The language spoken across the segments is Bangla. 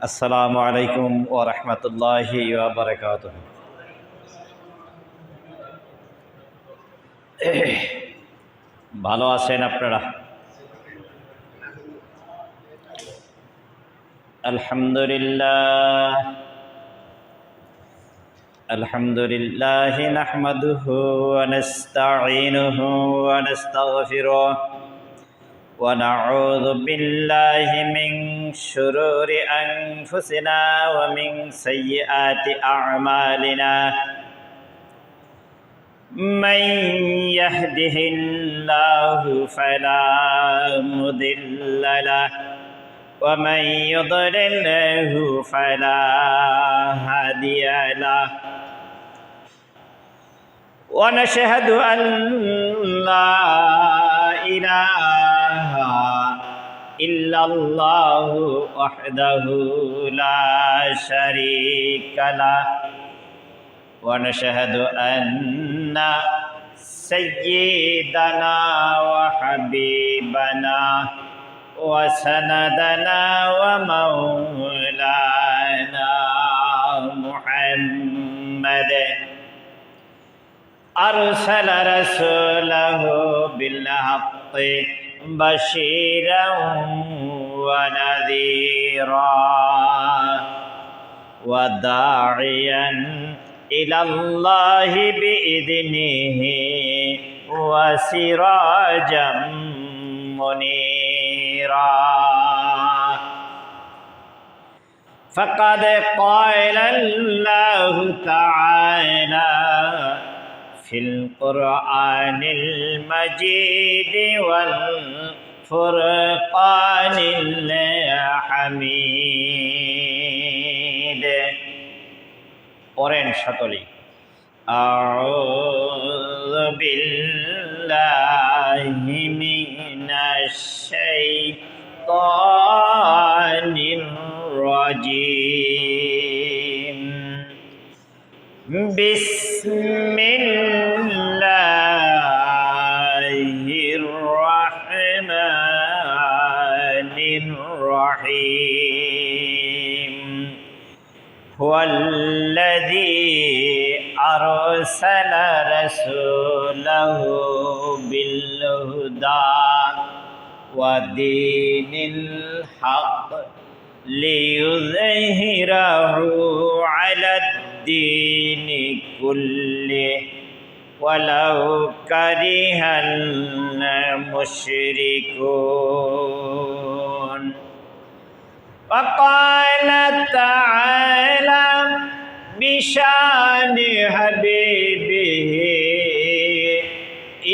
আসসালামু আলাইকুম ওয়া রাহমাতুল্লাহি ওয়া বারাকাতুহু। ভালো আছেন আপনারা? আলহামদুলিল্লাহ আলহামদুলিল্লাহি নাহমাদুহু ওয়া নাস্তাঈনুহু ওয়া নাস্তাগফিরুহ ওয়া নাউযু বিল্লাহি মিন শুরুরি আনফুসিনা ওয়া মিন সাইয়্যাতি আ'মালিনা। من يهده الله فلا مضل له ومن يضلله فلا هادي له ونشهد أن لا إله إلا الله وحده لا شريك له ونشهد أن سيدنا وحبيبنا وسندنا ومولانا محمد أرسل رسوله بالحق بشيرا ونذيرا وداعيا إلى الله بإذنه وسراجا منيرا. فقد قال الله تعالى في القرآن المجيد والفرقان الحميد. قرآن شكلي أعوذ بالله من الشيطان الرجيم. بسم الله الرحمن الرحيم. هو الذي أرسل رسوله بالهدى ودين الحق ليظهره على الدين كله ولو كره المشركون. وقال تعالى بشان حبيبه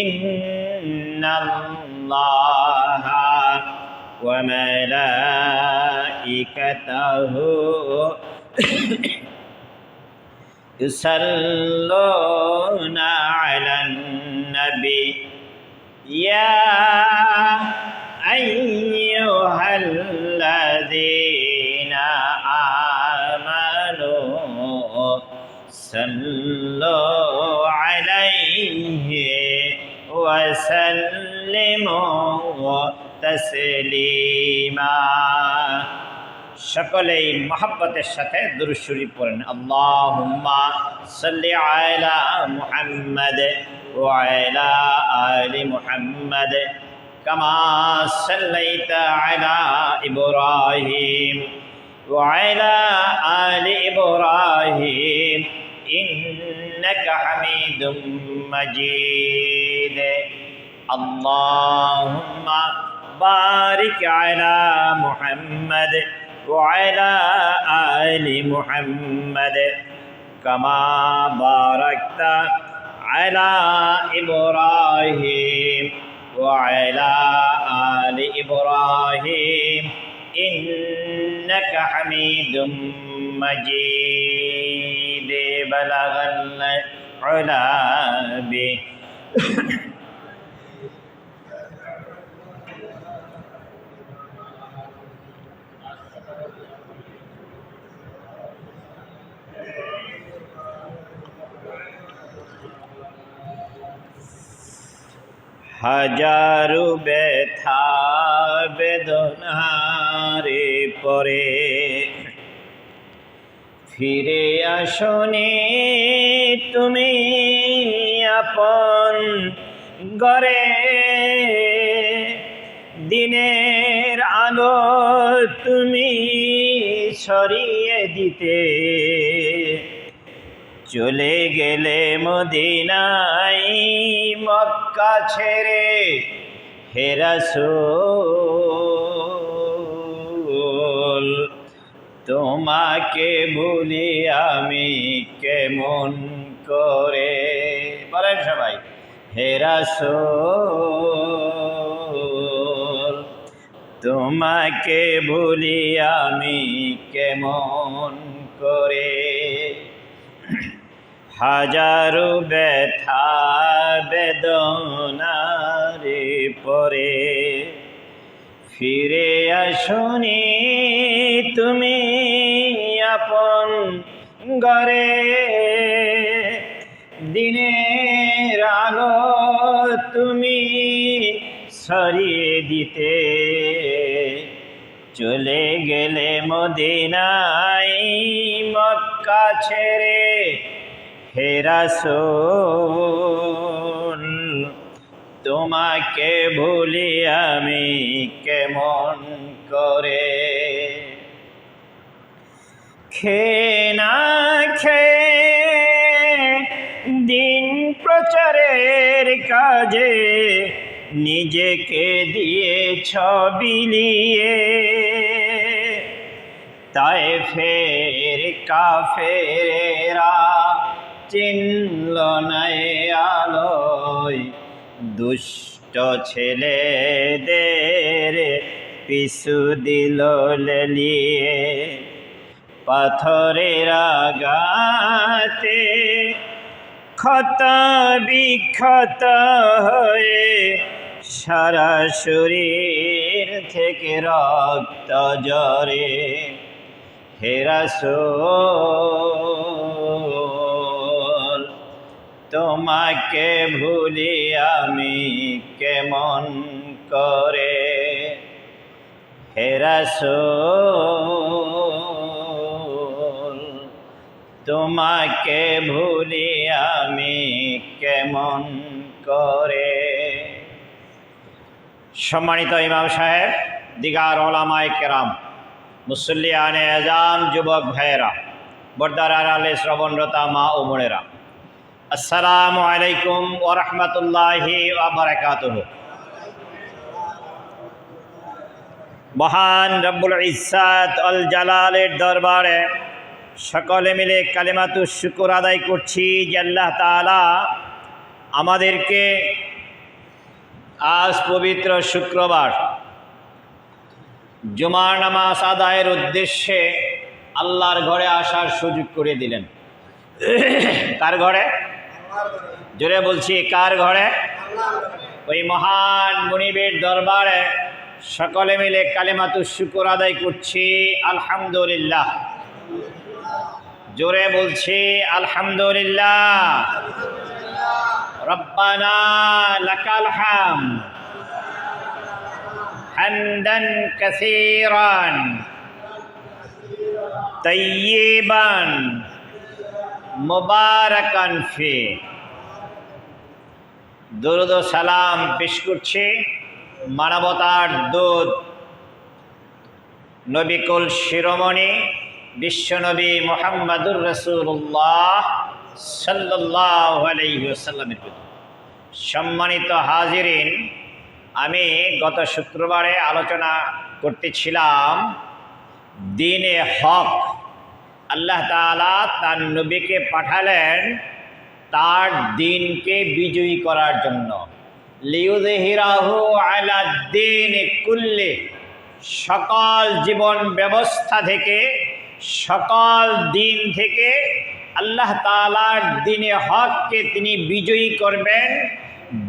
إن الله وملائكته يصلون على النبي يا أيها الذين آمنوا صلوا عليه وسلموا تسليما. সকলেই মহব্বতের সাথে দুরূদ শরীফ পড়েন। আল্লাহুম্মা সাল্লি আলা মুহাম্মাদ ওয়া আলা আলি মুহাম্মাদ কামা সাল্লাইতা আলা ইব্রাহিম ওয়া আলা আলি ইব্রাহিম ইন্নাকা হামিদুম মাজিদ. আল্লাহুম্মা বারিক আলা মুহাম্মাদ وعلى آل محمد كما باركت على إبراهيم وعلى آل إبراهيم إنك حميد مجيد. بلغ العلا به হাজারো ব্যথা বেদনারে পরে ফিরে আসনি তুমি আপন ঘরে, দিনের আলো তুমি ছড়িয়ে দিতে চলে গেলে মদিনায় মক্কা ছেড়ে। হে রাসূল তোমাকে ভুলি আমি কেমন করে, বলেন সবাই। হে রাসূল তোমাকে ভুলি আমি কেমন করে। হাজারো ব্যথা বেদনার পরে ফিরে আসনি তুমি আপন ঘরে, দিনের আলো তুমি ছড়িয়ে দিতে চলে গেলে মদিনায় মক্কা ছেড়ে। হে রাসূল তোমাকে ভুলি আমি কেমন করে। খেয়ে না খেয়ে দিন প্রচারের কাজে নিজেকে দিয়েছ বিলিয়ে, তায়েফের কাফেরেরা চিনল না আলোয়, দুষ্ট ছেলেদের পিছু দিল লেলিয়ে। পাথরের আঘাতে ক্ষত বিক্ষত হয়ে সারা শরীর থেকে রক্ত ঝরে। হে রাসূল তোমাকে ভুলি আমি কেমন করে। হে রাসূল তোমাকে ভুলি আমি কেমন করে। সম্মানিত ইমাম সাহেব, দিগার ওলামায়ে কেরাম, মুসল্লিয়ানে আযাম, যুবক ভাইয়েরা, পর্দার আড়ালে শ্রবণরতা মা ও বোনেরা, আসসালামু আলাইকুম ওয়া রাহমাতুল্লাহি ওয়া বারাকাতুহু। মহান রব্বুল ইজ্জাত আল জালালের দরবারে সকলে মিলে কালিমাতুশ শুকর আদায় করছি যে আল্লাহ তাআলা আমাদেরকে আজ পবিত্র শুক্রবার জুমার নামাজ আদায়ের উদ্দেশ্যে আল্লাহর ঘরে আসার সুযোগ করে দিলেন। কার ঘরে? জোরে বলছি, কার ঘরে? ওই মহান মুনিবের দরবারে সকলে মিলে কালিমাতুশ শুকর আদায় করছি আলহামদুলিল্লাহ। জোরে বলছি আলহামদুলিল্লাহ। রব্বানা লাকাল হামদ হামদান কাসীরান তাইয়িবান মুবারাকান ফি। দরুদ ও সালাম পেশ করছি মানবতার দূত নবিকুল শিরোমণি বিশ্বনবী মুহাম্মদুর রাসূলুল্লাহ সাল্লাল্লাহু আলাইহি ওয়াসাল্লামের প্রতি। সম্মানিত হাজিরিন, আমি গত শুক্রবারে আলোচনা করতেছিলাম দ্বীনে হক। আল্লাহ তাআলা তার নবীকে পাঠালেন তার দ্বীনকে বিজয়ী করার জন্য। লিইয়ুযহিরাহু আলা দ্বীনি কুল্লি, সকল জীবন ব্যবস্থা থেকে, সকল দিন থেকে আল্লাহ তাআলার দ্বীনে হককে তিনি বিজয়ী করবেন,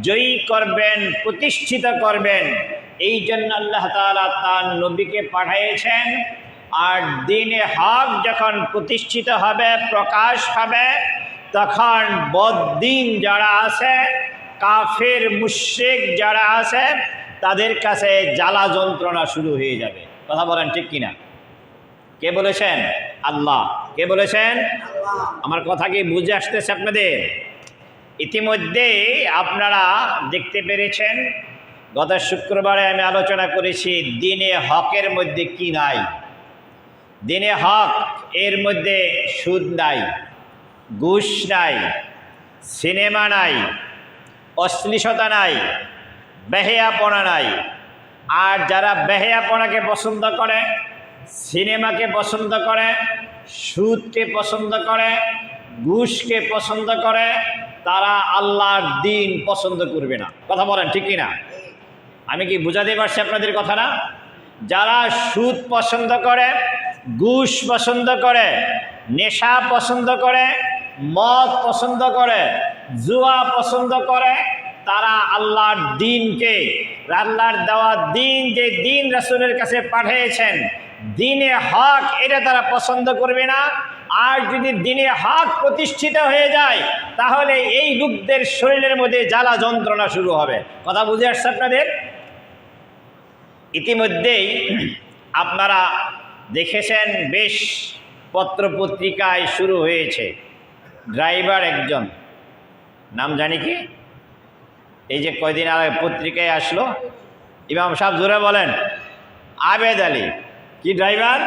জয়ী করবেন, প্রতিষ্ঠিত করবেন। এই জন্য আল্লাহ তাআলা তার নবীকে পাঠিয়েছেন। আর দ্বীনে হক যখন প্রতিষ্ঠিত হবে, প্রকাশ হবে, তখন বদ্দীন যারা আছে, কাফের মুশরিক যারা আছে, তাদের কাছে জ্বালা যন্ত্রণা শুরু হয়ে যাবে। কথা বলেন ঠিক কিনা? কে বলেছেন? আল্লাহ। কে বলেছেন? আমার কথা কি বুঝে আসতেছে আপনাদের? ইতিমধ্যে আপনারা দেখতে পেরেছেন, গত শুক্রবারে আমি আলোচনা করেছি দিনে হকের মধ্যে কি নাই। দিনে হক এর মধ্যে সুদ নাই, ঘুষ নাই, সিনেমা নাই, অশ্লীলতা নাই, বেহেয়াপনা নাই। আর যারা বেহেয়াপনাকে পছন্দ করে, সিনেমাকে পছন্দ করে, সুদকে পছন্দ করে, ঘুষকে পছন্দ করে, তারা আল্লাহর দিন পছন্দ করবে না। কথা বলেন ঠিক কিনা? আমি কি বুঝাতে পারছি আপনাদের কথা না? যারা সুদ পছন্দ করে, ঘুষ পছন্দ করে, নেশা পছন্দ করে, মদ পছন্দ করে, জুয়া পছন্দ করে, তারা আল্লাহর দিনকে, আল্লাহর দেওয়া দিন, যে দিন রাসূলের কাছে পাঠিয়েছেন, দিনে হক, এটা তারা পছন্দ করবে না। আর যদি দিনে হক প্রতিষ্ঠিত হয়ে যায়, তাহলে এই লোকদের শরীরের মধ্যে জ্বালা যন্ত্রণা শুরু হবে। কথা বুঝে আসছে আপনাদের? ইতিমধ্যেই আপনারা দেখেছেন, বেশ পত্রপত্রিকায় শুরু হয়েছে। ড্রাইভার একজন, নাম জানি কি, এই যে কয়দিন আগে পত্রিকায় আসলো, ইমাম সাহেব জোরে বলেন, আবেদ আলী। কি ড্রাইভার?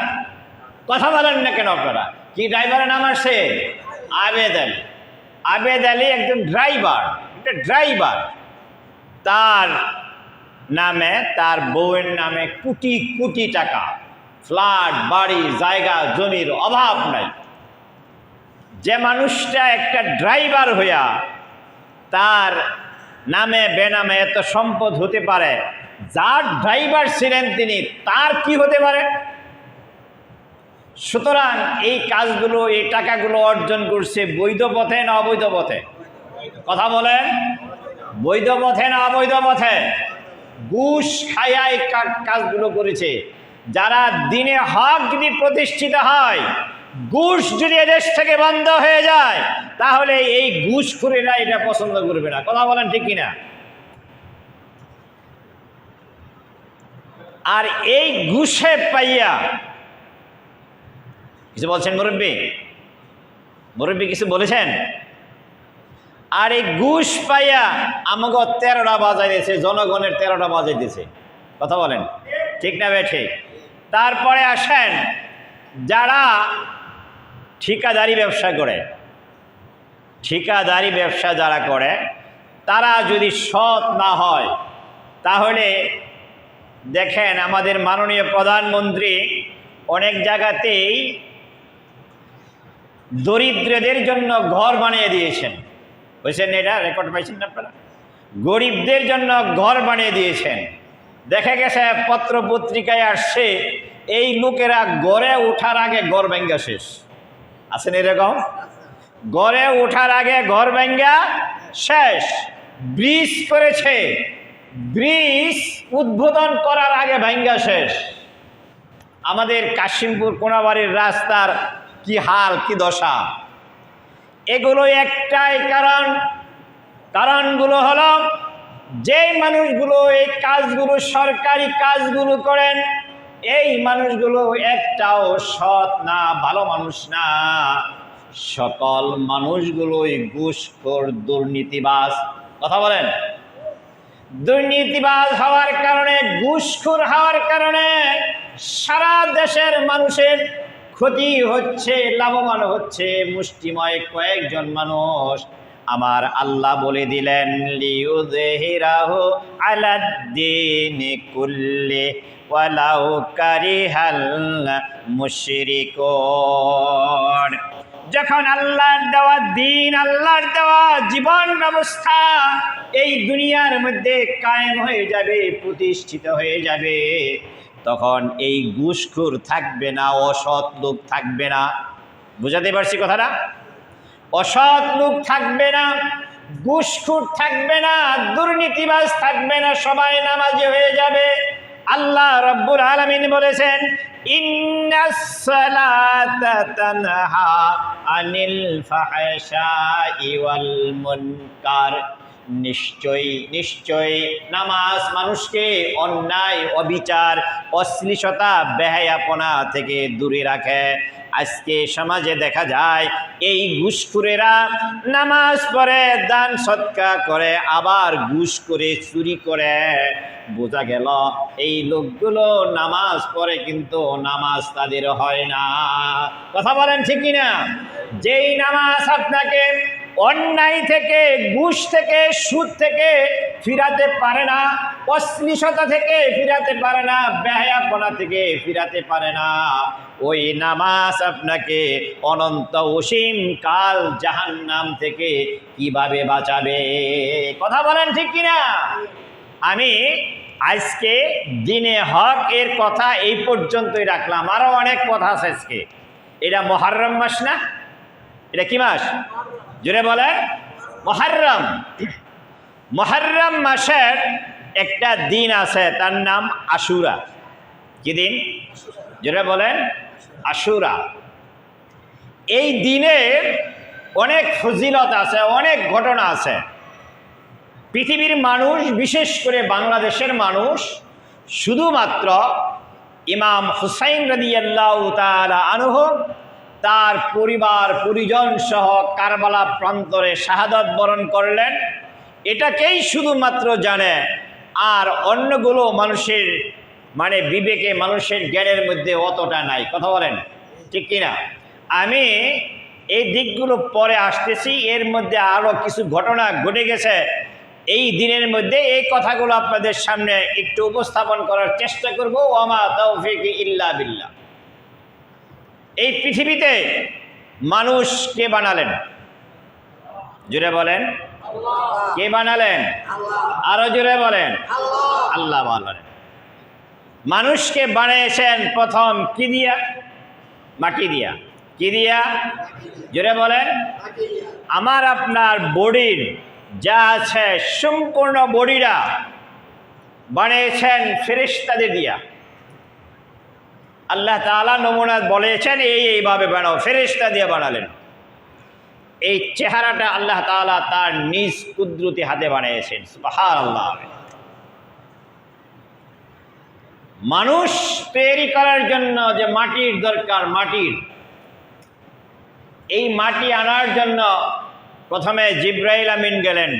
কথা বলেন না কেন আপনারা? কি ড্রাইভারের নাম আসছে? আবেদ আলী। আবেদ আলী একজন ড্রাইভার, একটা ড্রাইভার। তার নামে, তার বউয়ের নামে কোটি কোটি টাকা, ফ্ল্যাট, বাড়ি, জায়গা, জমির অভাব নাই। যে মানুষটা একটা ড্রাইভার হইয়া তার নামে বেনামে এত সম্পদ হতে পারে, যার ড্রাইভার ছিলেন তিনি, তার কি হতে পারে? সুতরাং এই কাজগুলো, এই টাকাগুলো অর্জন করছে বৈধ পথে না অবৈধ পথে? কথা বলেন, বৈধ পথে না অবৈধ পথে? ঘুষ খাইয়া এই কাজগুলো করেছে। যারা দিনে হক যদি প্রতিষ্ঠিত হয়, ঘুষ যদি এদেশ থেকে বন্ধ হয়ে যায়, তাহলে এই ঘুষখোরেরা এটা পছন্দ করবে না। কথা বলেন ঠিক কিনা? আর এই ঘুষে পাইয়া, কিছু বলছেন মুরব্বী? মুরব্বী কিছু বলেছেন? আর এই ঘুষ পাইয়া আমাকে 13টা বাজাই দিয়েছে, জনগণের 13টা বাজাই দিয়েছে। কথা বলেন ঠিক না বে ঠিক? তারপরে আসেন যারা ঠিকাদারি ব্যবসা করে, ঠিকাদারি ব্যবসা যারা করে, তারা যদি সৎ না হয়, তাহলে দেখেন আমাদের মাননীয় প্রধানমন্ত্রী অনেক জায়গাতেই দরিদ্রদের জন্য ঘর বানিয়ে দিয়েছেন। বুঝছেন? এটা রেকর্ড পাইছেন আপনারা? গরিবদের জন্য ঘর বানিয়ে দিয়েছেন। দেখা গেছে পত্র পত্রিকায় আসছে, এই লোকেরা গড়ে ওঠার আগে ঘর ভাঙ্গা শেষ। আছেন এরকম? গড়ে ওঠার আগে ঘর ভাঙ্গা শেষ। ব্রিজ করেছে, ব্রিজ উদ্বোধন করার আগে ভাঙ্গা শেষ। আমাদের কাশিমপুর কোনাবাড়ির রাস্তার কি হাল, কি দশা! এগুলো একটাই কারণ। কারণগুলো হলো, যেই মানুষগুলো এই কাজগুলো, সরকারি কাজগুলো করেন, এই মানুষগুলো একটাও সৎ না, ভালো মানুষ না। সকল মানুষগুলোই ঘুষখোর, দুর্নীতিবাজ। কথা বলেন। দুর্নীতিবাজ হওয়ার কারণে, ঘুষখোর হওয়ার কারণে সারা দেশের মানুষের ক্ষতি হচ্ছে, লাভবান হচ্ছে মুষ্টিময় কয়েকজন মানুষ। আমার আল্লাহ বলে দিলেন, লিউযহিরাহু আলাদ-দীনি কুল্লি ওয়ালাউ কারিহাল মুশরিকুন। যখন আল্লাহর দেওয়া দিন, আল্লাহর দেওয়া জীবন ব্যবস্থা এই দুনিয়ার মধ্যে কায়েম হয়ে যাবে, প্রতিষ্ঠিত হয়ে যাবে, তখন এই ঘুষখোর থাকবে না, অসৎ লোক থাকবে না। বুঝাতে পারছি কথাটা? অসৎ লোক থাকবে না, ঘুষখোর থাকবে না, দুর্নীতিবাজ থাকবে না, সবাই নামাজি হয়ে যাবে। আল্লাহ রাব্বুল আলামিন বলেছেন, ইন্নাস সালাতা তানহা আনিল ফাহশাই ওয়াল মুনকার। নিশ্চয়ই নামাজ মানুষকে অন্যায়, অবিচার, অশ্লীলতা, বেহায়াপনা থেকে দূরে রাখে। আজকে সমাজে দেখা যায় এই ঘুষখোরেরা নামাজ পড়ে, দান সদকা করে, আবার ঘুষ করে, চুরি করে। বোঝা গেল এই লোকগুলো নামাজ পড়ে কিন্তু নামাজ তাদের হয় না। কথা বলেন ঠিক কিনা? যেই নামাজ আপনাকে অন্যায় থেকে, ঘুষ থেকে, সুদ থেকে ফিরাতে পারে না, অশ্লীলতা থেকে ফিরাতে পারে না, বেহায়াপনা থেকে ফিরাতে পারে না, ওই নামাজ আপনাকে অনন্ত অসীম কাল জাহান্নাম থেকে কিভাবে বাঁচাবে? কথা বলেন ঠিক কিনা? আমি আজকে দিনে হক এর কথা এই পর্যন্তই রাখলাম। আরো অনেক কথা আছে আজকে। এটা মুহররম মাস না? এটা কি মাস? জোরে বলেন। মুহররম। মুহররম মাসের একটা দিন আছে, তার নাম আশুরা। কি দিন? জোরে বলেন। আশুরা। এই দিনের অনেক ফজিলত আছে, অনেক ঘটনা আছে। পৃথিবীর মানুষ, বিশেষ করে বাংলাদেশের মানুষ, শুধুমাত্র ইমাম হুসাইন রাদিয়াল্লাহু তাআলা আনহু তার পরিবার পরিজন সহ কারবালা প্রান্তরে শাহাদাত বরণ করলেন, এটাকেই শুধুমাত্র জানে। আর অন্যগুলো মানুষের বিবেকে, মানুষের জ্ঞানের মধ্যে অতটা নাই। কথা বলেন ঠিক কিনা? আমি এই দিকগুলো পরে আসতেছি। এর মধ্যে আরও কিছু ঘটনা ঘটে গেছে এই দিনের মধ্যে। এই কথাগুলো আপনাদের সামনে একটু উপস্থাপন করার চেষ্টা করব। ওয়ামা তাওফীক ইল্লা বিল্লাহ। এই পৃথিবীতে মানুষ কে বানালেন? জোরে বলেন। কে বানালেন? আরো জোরে বলেন। আল্লাহ বানালেন। মানুষকে বানিয়েছেন প্রথম কি দিয়া? মাটি দিয়া। কি দিয়া? জোরে বলেন। আমার আপনার বডির যা আছে সম্পূর্ণ বডিটা বানিয়েছেন ফেরেশতাদের দিয়া। আল্লাহ তাআলা নমুনা বলেছেন এইভাবে বানাও, ফেরেশতা দিয়ে বানালেন। এই চেহারাটা আল্লাহ তাআলা তার নিজ কুদরতি হাতে বানিয়েছেন। সুবহানাল্লাহ। মানুষ তৈরি করার জন্য যে মাটির দরকার, এই মাটি আনার জন্য প্রথমে জিব্রাইল আমিন গেলেন।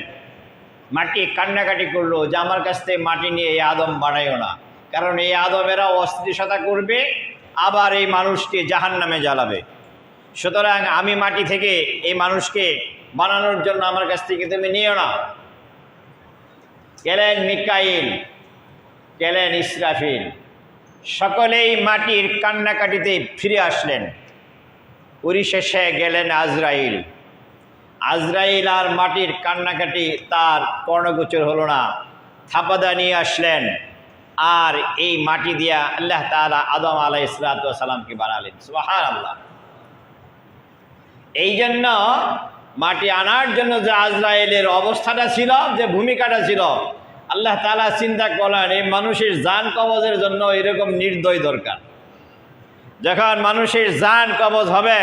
মাটি কান্নাকাটি করলো যে আমার কাছ থেকে মাটি নিয়ে এই আদম বানাইও না, কারণ এই আদমেরা অশ্লীলতা করবে, আবার এই মানুষকে জাহান্নামে জ্বালাবে। সুতরাং আমি মাটি থেকে এই মানুষকে বানানোর জন্য আমার কাছ থেকে তুমি নিও না। গেলেন মিকাইল, গেলেন ইসরাফিল, সকলেই মাটির কান্নাকাটিতে ফিরে আসলেন। পরিশেষে গেলেন আজরাইল। আজরাইল আর মাটির কান্নাকাটি তার কর্ণগোচর হলো না, থাপাদা নিয়ে আসলেন। আর এই মাটি দিয়া আল্লাহ তাআলা আদম আলাইহিস সালামকে বানালেন। সুবহানাল্লাহ। এই জন্য মাটি আনার জন্য যে আজরাইলের অবস্থাটা ছিল, যে ভূমিকাটা ছিল, আল্লাহ তাআলা চিন্তা করলেন এই মানুষের জান কবজের জন্য এরকম নির্দয় দরকার। যখন মানুষের জান কবজ হবে,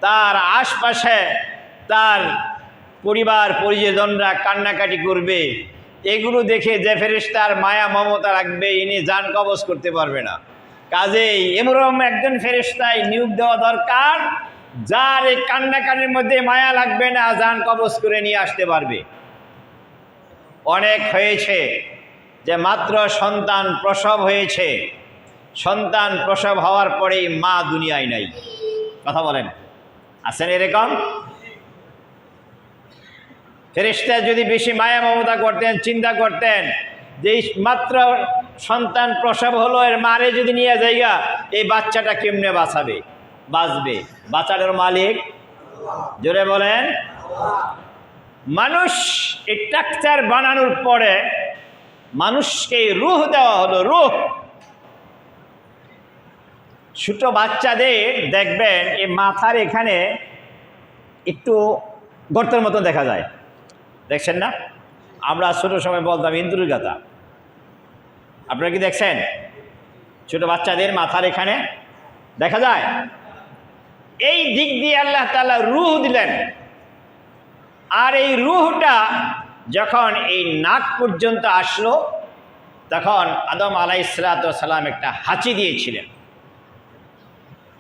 তার আশপাশে তার পরিবার পরিজনরা কান্নাকাটি করবে, এগুলো দেখে যে ফেরেশতার মায়া মমতা রাখবে, ইনি জান কবজ করতে পারবে না। কাজেই এমরকম একজন ফেরেশতায় নিয়োগ দেওয়া দরকার, যার এই কান্নাকাটির মধ্যে মায়া লাগবে না, জান কবজ করে নিয়ে আসতে পারবে। অনেক হয়েছে যে মাত্র সন্তান প্রসব হয়েছে, সন্তান প্রসব হওয়ার পরেই মা দুনিয়ায় নাই। কথা বলেন, আছেন এরকম? ফেরেশতা যদি বেশি মায়া মমতা করতেন, চিন্তা করতেন যে মাত্র সন্তান প্রসব হলো, এর মারে যদি নিয়ে যাইগা, এই বাচ্চাটা কেমনে বাঁচবে? বাঁচানোর মালিক জোরে বলেন। মানুষ স্ট্রাকচার বানানোর পরে মানুষকে রূহ দেওয়া হলো। রূহ, ছোট বাচ্চাদের দেখবেন এই মাথার এখানে একটু গর্তের মতো দেখা যায়, দেখছেন না? আমরা ছোট সময় বলতাম ইন্দুর গাথা। আপনারা কি দেখছেন? ছোট বাচ্চাদের মাথার এখানে দেখা যায়। এই দিক দিয়ে আল্লাহ তাআলা রূহ দিলেন। আর এই রূহটা যখন এই নাক পর্যন্ত আসলো, তখন আদম আলাইহিস সালাম একটা হাঁচি দিয়েছিলেন।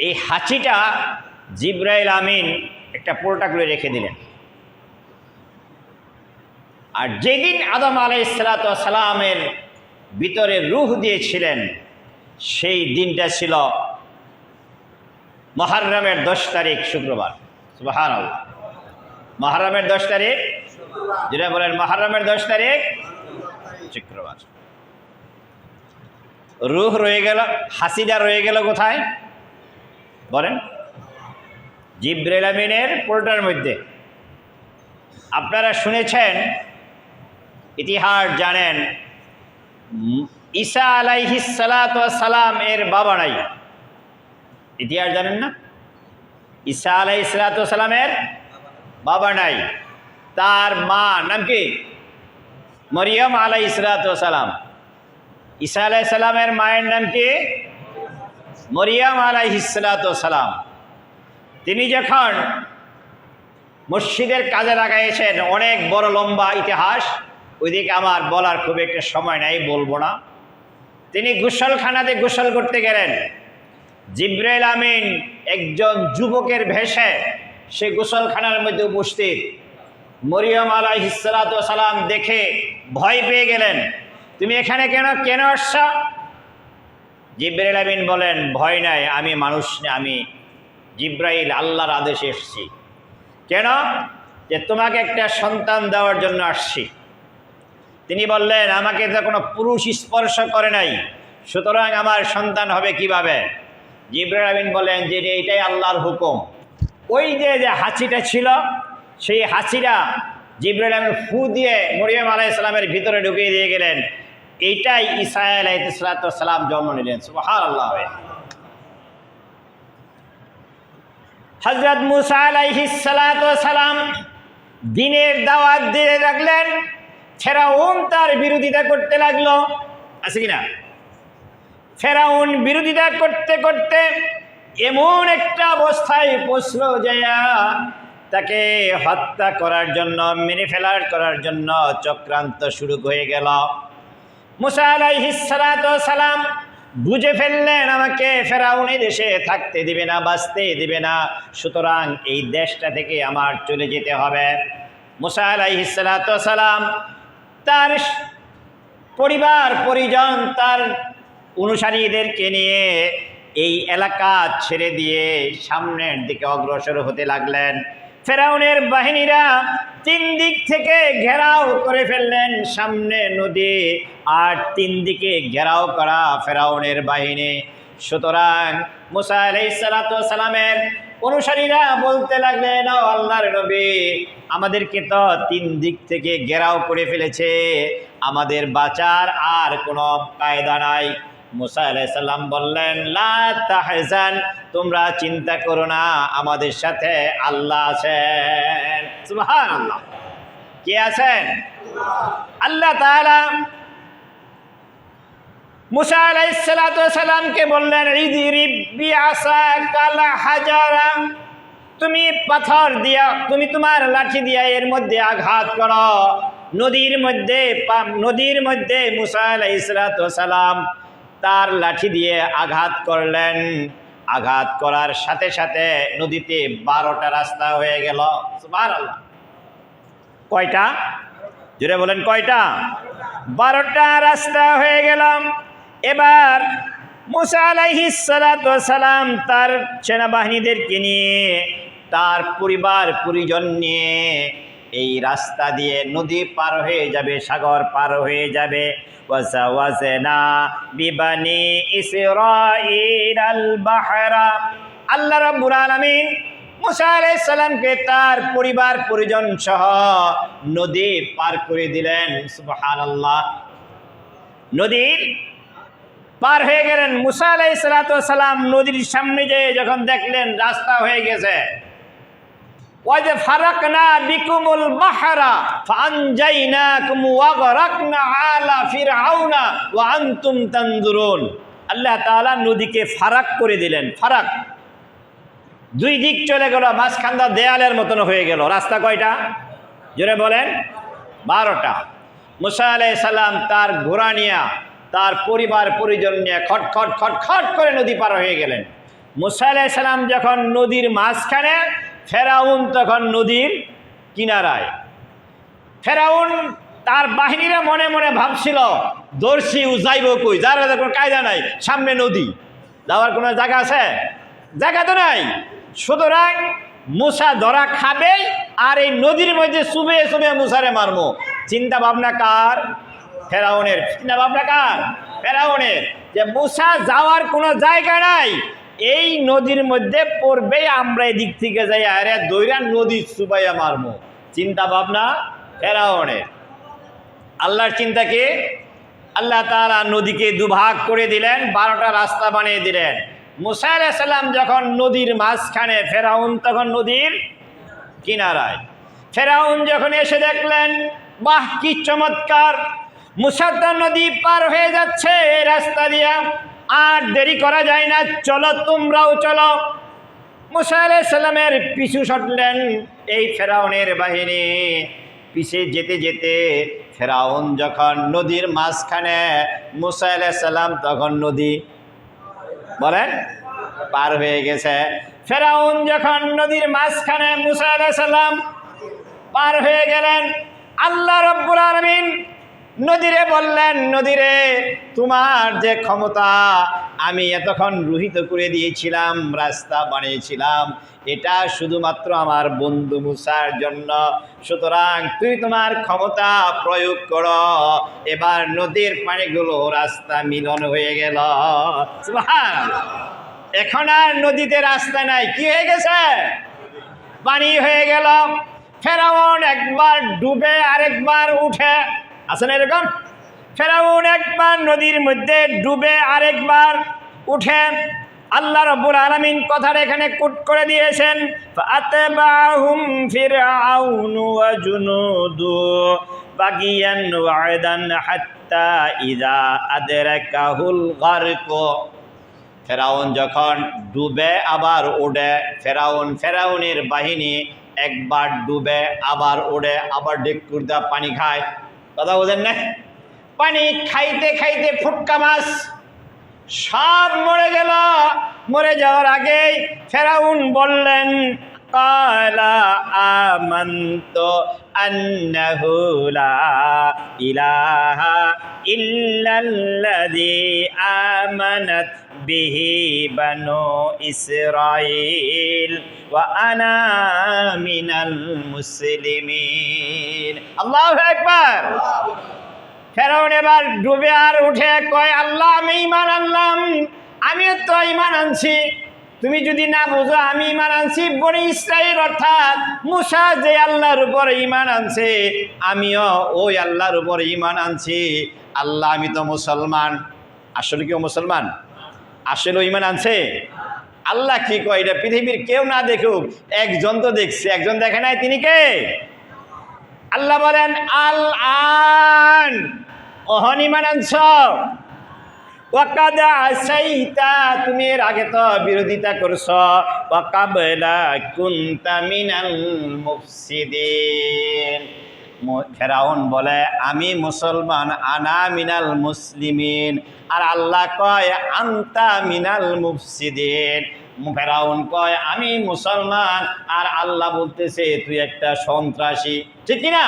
এই হাঁচিটা জিব্রাইল আমিন একটা পোলটা করে রেখে দিলেন। আর যেদিন আদম আলাইহিসসালামের ভিতরে রূহ দিয়েছিলেন সেই দিনটা ছিল মুহররমের 10 তারিখ, শুক্রবার। সুবহানাল্লাহ। মুহররমের 10 তারিখ, যেটা বলেন মুহররমের 10 তারিখ শুক্রবার। রূহ রয়ে গেল, হাসিটা রয়ে গেল কোথায় বলেন? জিব্রাইল আমিনের পোলটার মধ্যে। আপনারা শুনেছেন, ইতিহাস জানেন, ঈসা আলাইহিস সালাতু ওয়াস সালাম এর বাবা নাই। ইতিহাস জানেন না? ঈসা আলাইহিস সালাতু ওয়াস সালামের বাবা নাই। তার মা নাম কি? মরিয়ম আলাইহিস সালাতু ওয়াস সালাম। ঈসা আলাইহিস সালামের মায়ের নাম কি? মরিয়ম আলাইহিস সালাতু ওয়াস সালাম। তিনি যখন মসজিদের কাজে লাগাইছেন, অনেক বড় লম্বা ইতিহাস, ওইদিকে আমার বলার খুব একটা সময় নাই, বলবো না। তিনি গোসলখানাতে গোসল করতে গেলেন। জিব্রাইল আমিন একজন যুবকের ভেষে সে গোসলখানার মধ্যে উপস্থিত। মরিয়ম আলাইহিস সালাতু ওয়াস সালাম দেখে ভয় পেয়ে গেলেন, তুমি এখানে কেন আসছ? জিব্রাইল আমিন বলেন, ভয় নাই, আমি মানুষ না, আমি জিব্রাইল, আল্লাহর আদেশে এসেছি। কেন? যে তোমাকে একটা সন্তান দেওয়ার জন্য আসছি। তিনি বললেন, আমাকে তো কোনো পুরুষ স্পর্শ করে নাই, সুতরাং আমার সন্তান হবে কিভাবে? জিব্রাইল আমিন বলেন যে এইটাই আল্লাহর হুকুম। ওই যে হাঁচিটা ছিল, সেই হাঁচিটা জিব্রাইল আমিন ফু দিয়ে মরিয়ম আলাইহিস সালামের ভিতরে ঢুকিয়ে দিয়ে গেলেন। এইটাই ঈসা আলাইহিস সালাম জন্ম নিলেন। সুবহানাল্লাহ। হযরত মুসা আলাইহিস সালাম দ্বীনের দাওয়াত দিয়ে রাখলেন, ফেরাউন তার বিরোধিতা করতে লাগলো, আছে কিনা? ফেরাউন বিরোধিতা করতে করতে এমন একটা অবস্থায় পৌঁছলো যে তাকে হত্যা করার জন্য, মেরে ফেলার করার জন্য চক্রান্ত শুরু হয়ে গেল। মুসা আলাইহিস সালাম বুঝে ফেললেন, আমাকে ফেরাউন এই দেশে থাকতে দিবে না, বাঁচতে দিবে না, সুতরাং এই দেশটা থেকে আমার চলে যেতে হবে। মুসা আলাইহিস সালাম তার পরিবার পরিজন, তার অনুসারীদেরকে নিয়ে এই এলাকা ছেড়ে দিয়ে সামনের দিকে অগ্রসর হতে লাগলেন। ফেরাউনের বাহিনীরা 3 দিক থেকে ঘেরাও করে ফেললেন, সামনে নদী আর 3 দিকে ঘেরাও করা ফেরাউনের বাহিনী। সুতরাং মুসা আলাইহিস সালামের অনুসারীরা বলতে লাগলেন, ও আল্লাহর নবী, আমাদেরকে তো 3 দিক থেকে ঘেরাও করে ফেলেছে, আমাদের বাঁচার আর কোনো কায়দা নাই। মুসা আলাইহিস সালাম বললেন, লা তাহজান, তোমরা চিন্তা করো না, আমাদের সাথে আল্লাহ আছেন। সুবহানাল্লাহ। কে আছেন? আল্লাহ তাআলা। মুসা আলাইহিস সালামকে বললেন, ইদরিব বিআসাকাল হাজারা, তুমি পাথর দিয়া, তুমি তোমার লাঠি দিয়া এর মধ্যে আঘাত করো। নদীর মধ্যে মুসা আলাইহিস সালাম তার লাঠি দিয়ে আঘাত করলেন। আঘাত করার সাথে সাথে নদীতে 12টা রাস্তা হয়ে গেল। সুবহানাল্লাহ। কয়টা? জোরে বলেন, কয়টা? 12টা রাস্তা হয়ে গেল। এবার মুসা আলাইহিস সালাম তার সেনাবাহিনীদেরকে নিয়ে, তার পরিবার পরিজন নিয়ে এই রাস্তা দিয়ে নদী পার হয়ে যাবে, সাগর পার হয়ে যাবে। ওয়াসাওয়াসনা বিবানি ইসরাঈল বাহরা, আল্লাহ রাব্বুল আলামিন মুসা আলাইহিস সালামকে তার পরিবার পরিজন সহ নদী পার করে দিলেন। সুবহানাল্লাহ। নদীর পার হয়ে গেলেন। মুসা আলাইহিস সালাম নদীর সামনে যেয়ে যখন দেখলেন রাস্তা হয়ে গেছে, ওয়াজ ফারাকনা বিকুমুল বাহরা ফাআনজাইনাকুম ওয়া গরাকনা আলা ফিরআউনা ওয়া আনতুম তানজুরুন। আল্লাহ তাআলা নদীকে ফারাক করে দিলেন। ফারাক, 2 দিক চলে গেল, মাঝখানটা দেয়ালের মতন হয়ে গেল। রাস্তা কয়টা? জোরে বলেন। 12টা। মুসা আলাইহিস সালাম তার ঘোড়া নিয়ে, তার পরিবার পরিজন নিয়ে খটখট খটখট করে নদী পার হয়ে গেলেন। মুসা আলাইহিস সালাম যখন নদীর মাঝখানে, ফেরাউন তখন নদীর কিনারায়। ফেরাউন তার বাহিনীরা মনে মনে ভাবছিল দর্শি যাইব কই, যার কোনো কায়দা নাই, সামনে নদী, যাওয়ার কোনো জায়গা আছে? জায়গা তো নাই। সুতরাং মুসা ধরা খাবেই, আর এই নদীর মধ্যে চুবে চুবে মুসারে মারবো। চিন্তা ভাবনা কার? ফেরাউনের। চিন্তা ভাবনা কার? ফেরাউনের। যে মুসা যাওয়ার কোনো জায়গা নাই, এই নদীর মধ্যে পড়বে, আমরা এদিক থেকে যাই আরে দৈরা নদী চুবাইয়া মারবো। চিন্তা ভাবনা ফেরাউনের। আল্লাহর চিন্তা কি? আল্লাহ তাআলা নদীকে দুভাগ করে দিলেন, 12টা রাস্তা বানিয়ে দিলেন। মুসা আলাইহিস সালাম যখন নদীর মাঝখানে, ফেরাউন তখন নদীর কিনারায়। ফেরাউন যখন এসে দেখলেন, বাহ কি চমৎকার, মুসা তো নদী পার হয়ে যাচ্ছে এই রাস্তা দিয়া, আর দেরি করা যায় না, চলো তোমরাও চলো। মুসা আলাইহিস সালামের পিছু ছুটলেন এই ফেরাউনের বাহিনী। পিছে যেতে যেতে ফেরাউন যখন নদীর মাঝখানে, মুসা আলাইহিস সালাম তখন নদী বলেন পার হয়ে গেছে। ফেরাউন যখন নদীর মাঝখানে, মুসা আলাইহিস সালাম পার হয়ে গেলেন। আল্লাহ রাব্বুল আলামিন নদীরে বললেন, নদীরে তোমার যে ক্ষমতা আমি এতক্ষণ রহিত করে দিয়েছিলাম, রাস্তা বানিয়েছিলাম, এটা শুধুমাত্র আমার বন্ধু মুসার জন্য। সুতরাং তুই তোমার ক্ষমতা প্রয়োগ করো। এবার নদীর পানিগুলো রাস্তা মিলন হয়ে গেল। সুবহানাল্লাহ। এখন আর নদীতে রাস্তা নাই, কি হয়ে গেছে? পানি হয়ে গেল। ফেরাউন একবার ডুবে আরেকবার উঠে, আছেন এরকম? ফেরাউন একবার নদীর মধ্যে ডুবে আরেকবার উঠে। আল্লাহ রাব্বুল আলামিন কথাটা এখানে কোট করে দিয়েছেন, ফাআতবাহুম ফিরআউনু ওয়া জুনুদু বাগিয়ান ওয়া'দান হাত্তা ইযা আদরাকাহুল গারক। ফেরাউন যখন ডুবে আবার ওঠে, ফেরাউনের বাহিনী একবার ডুবে আবার ওঠে, আবার ডেকুরদা পানি খায়। কথা বোঝেন না? পানি খাইতে খাইতে ফুটকা মাছ সব মরে গেল। মরে যাওয়ার আগেই ফেরাউন বললেন, ক্বালা আমানতু আন্নাহু লা ইলাহা ইল্লাল্লাযী আমানাত বিহি বানু ইসরাঈল ওয়া আনা মিনাল মুসলিমিন। আল্লাহু আকবার। ফেরাউন এবার ডুবে আর উঠে কয়, আল্লাহ আমি ঈমান আনলাম, আমিও তো ঈমান আনছি। তুমি যদি না বুঝো, আমি ঈমান আনছি বনি ইসরাঈল অর্থাৎ মুসা যে আল্লাহর উপর ঈমান আনছে, আমিও ওই আল্লাহর উপর ঈমান আনছি। আল্লাহ আমি তো মুসলমান। আসলে কেউ মুসলমান? আসলে ঈমান আনছে? আল্লাহ কি কয়, এটা পৃথিবীর কেউ না দেখুক, একজন তো দেখছে। একজন দেখে নাই, তিনি কে? আল্লাহ বলেন, আল আন অহন ঈমান আনছ। ওয়াকাদ আসাইতা, তুমি এর আগে তো বিরোধিতা করছ। ওয়াকাবলা কুনতা মিনাল মুফসিদিন। ফেরাউন বলে আমি মুসলমান, আনা মিনাল মুসলিমিন। আর আল্লাহ কয় আনতা মিনাল মুফসিদিন। ফেরাউন কয় আমি মুসলমান, আর আল্লাহ বলতেছে তুই একটা সন্ত্রাসী। ঠিক কিনা?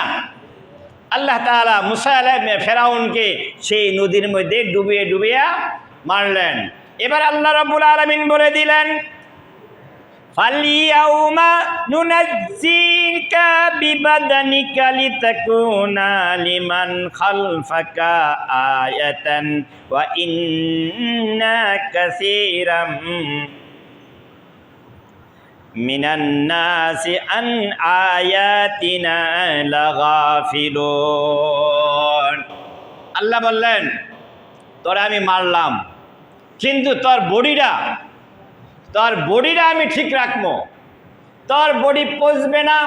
আল্লাহ তাআলা মুসা ফেরাউনকে সেই নদীর মধ্যে ডুবিয়ে ডুবিয়ে মারলেন। এবার আল্লাহ রাব্বুল আলামিন বলে দিলেন, ফালিয়াউমা নুনাজ্জিকা বিবাদানিকা লিতাকুনা লিমান খালফাকা আয়াতান ওয়া ইন্না কাসীরাম মিনান নাসি আন আয়াতিনা লাগাফিলুন। আল্লাহ বললেন, তোরা আমি মারলাম, কিন্তু তোর বডিটা আমি ঠিক রাখবো। তোর বডি পচবে না,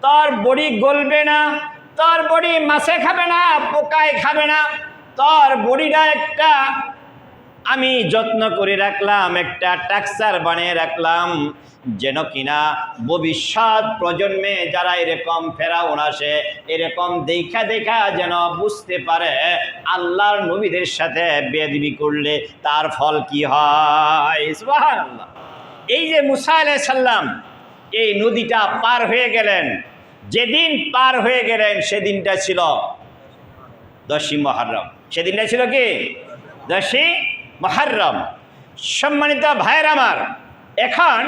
তোর বডি গলবে না, তোর বডি মাছে খাবে না, পোকায় খাবে না। তোর বডিটা একটা আমি যত্ন করে রাখলাম, একটা টেক্সচার বানিয়ে রাখলাম, যেন কিনা ভবিষ্যৎ প্রজন্মে যারা এরকম ফেরাউন আসে, এরকম দেখা দেখা যেন বুঝতে পারে আল্লাহর নবীদের সাথে বেয়াদবি করলে তার ফল কি হয়। সুবহানাল্লাহ। এই যে মুসা আলাইহিস সালাম এই নদীটা পার হয়ে গেলেন, যেদিন পার হয়ে গেলেন সেদিনটা ছিল 10ই মুহররম। সেদিনটা ছিল কি? 10ই মুহররম। সম্মানিত ভাইয়ের আমার, এখন